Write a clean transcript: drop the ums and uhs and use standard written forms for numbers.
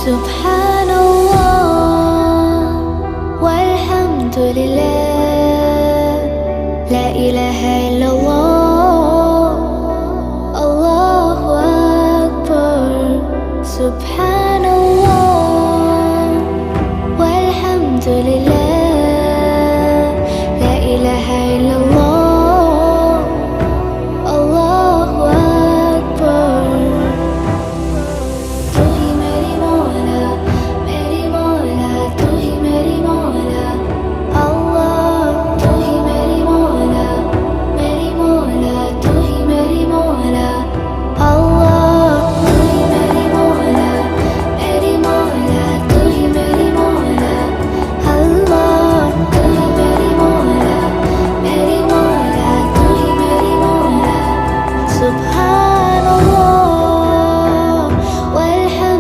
سبحان الله والحمد لله، لا إله إلا الله، الله أكبر. سبحان